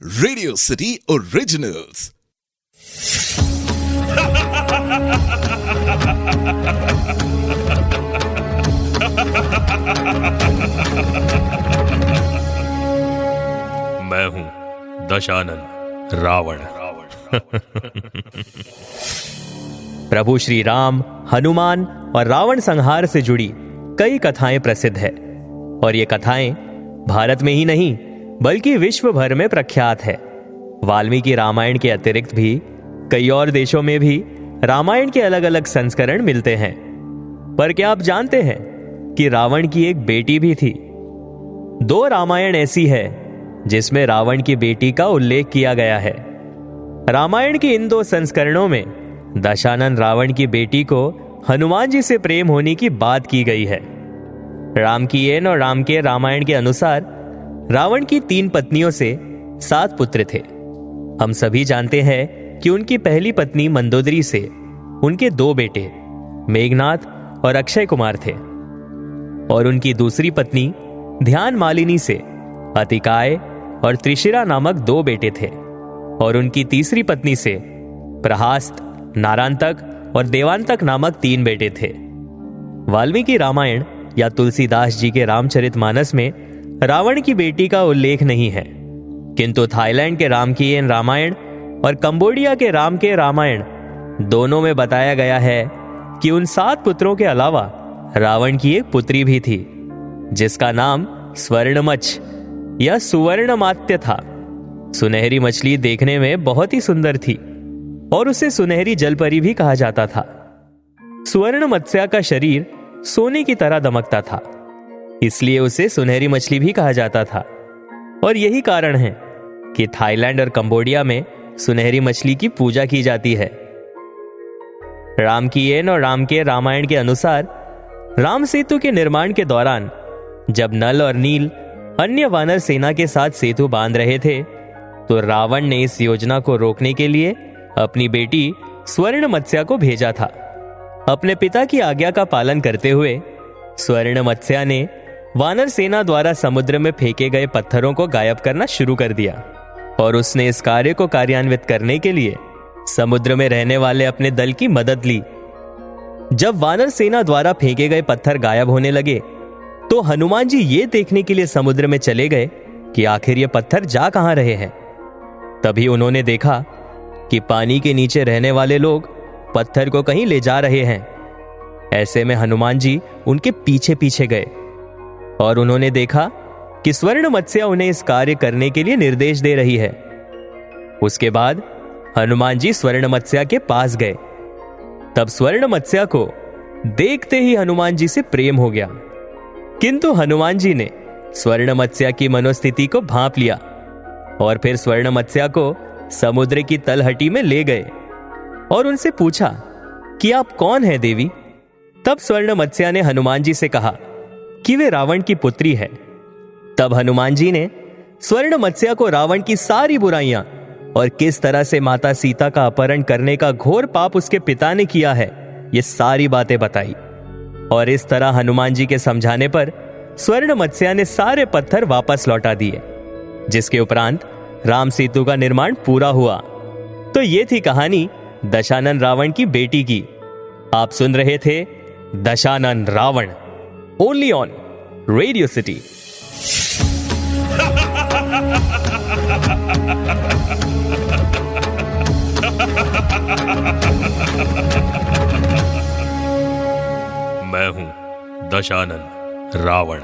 Radio city originals. मैं हूं दशानन रावण। प्रभु श्री राम, हनुमान और रावण संहार से जुड़ी कई कथाएं प्रसिद्ध है और ये कथाएं भारत में ही नहीं बल्कि विश्व भर में प्रख्यात है। वाल्मीकि रामायण के अतिरिक्त भी कई और देशों में भी रामायण के अलग अलग संस्करण मिलते हैं। पर क्या आप जानते हैं कि रावण की एक बेटी भी थी? 2 रामायण ऐसी है जिसमें रावण की बेटी का उल्लेख किया गया है। रामायण के इन 2 संस्करणों में दशानन रावण की बेटी को हनुमान जी से प्रेम होने की बात की गई है। रामकीयन और रामकेय रामायण के अनुसार रावण की 3 पत्नियों से 7 पुत्र थे। हम सभी जानते हैं कि उनकी पहली पत्नी मंदोदरी से उनके 2 बेटे मेघनाथ और अक्षय कुमार थे और उनकी दूसरी पत्नी ध्यान मालिनी से अतिकाय और त्रिशिरा नामक 2 बेटे थे और उनकी तीसरी पत्नी से प्रहास्त, नारांतक और देवांतक नामक 3 बेटे थे। वाल्मीकि रामायण या तुलसीदास जी के रामचरितमानस में रावण की बेटी का उल्लेख नहीं है, किंतु थाईलैंड के रामकीयन रामायण और कंबोडिया के रामकेय रामायण दोनों में बताया गया है कि उन 7 पुत्रों के अलावा रावण की एक पुत्री भी थी जिसका नाम स्वर्णमच्छ या सुवर्णमात्य था। सुनहरी मछली देखने में बहुत ही सुंदर थी और उसे सुनहरी जलपरी भी कहा जाता था। सुवर्ण मत्स्य का शरीर सोने की तरह दमकता था, इसलिए उसे सुनहरी मछली भी कहा जाता था और यही कारण है कि थाईलैंड और कंबोडिया में सुनहरी मछली की पूजा की जाती है। रामकीयन और रामकेय रामायण के अनुसार राम सेतु के निर्माण के दौरान जब नल और नील अन्य वानर सेना के साथ सेतु बांध रहे थे तो रावण ने इस योजना को रोकने के लिए अपनी बेटी स्वर्ण मत्स्या को भेजा था। अपने पिता की आज्ञा का पालन करते हुए स्वर्ण मत्स्या ने वानर सेना द्वारा समुद्र में फेंके गए पत्थरों को गायब करना शुरू कर दिया और उसने इस कार्य को कार्यान्वित करने के लिए समुद्र में रहने वाले अपने दल की मदद ली। जब वानर सेना द्वारा फेंके गए पत्थर गायब होने लगे तो हनुमान जी ये देखने के लिए समुद्र में चले गए कि आखिर ये पत्थर जा कहां रहे हैं। तभी उन्होंने देखा कि पानी के नीचे रहने वाले लोग पत्थर को कहीं ले जा रहे हैं। ऐसे में हनुमान जी उनके पीछे पीछे गए और उन्होंने देखा कि स्वर्ण मत्स्या उन्हें इस कार्य करने के लिए निर्देश दे रही है। उसके बाद हनुमान जी स्वर्ण मत्स्या के पास गए। तब स्वर्ण मत्स्या को देखते ही हनुमान जी से प्रेम हो गया, किंतु हनुमान जी ने स्वर्ण मत्स्या की मनोस्थिति को भांप लिया और फिर स्वर्ण मत्स्या को समुद्र की तलहटी में ले गए और उनसे पूछा कि आप कौन हैं देवी। तब स्वर्ण मत्स्या ने हनुमान जी से कहा कि वे रावण की पुत्री है। तब हनुमान जी ने स्वर्ण मत्स्या को रावण की सारी बुराइयां और किस तरह से माता सीता का अपहरण करने का घोर पाप उसके पिता ने किया है, ये सारी बातें बताई। और इस तरह हनुमान जी के समझाने पर स्वर्ण मत्स्या ने सारे पत्थर वापस लौटा दिए, जिसके उपरांत राम सेतु का निर्माण पूरा हुआ। तो ये थी कहानी दशानन रावण की बेटी की। आप सुन रहे थे Dashanan Ravan, only on Radio City. मैं हूं दशानन रावण।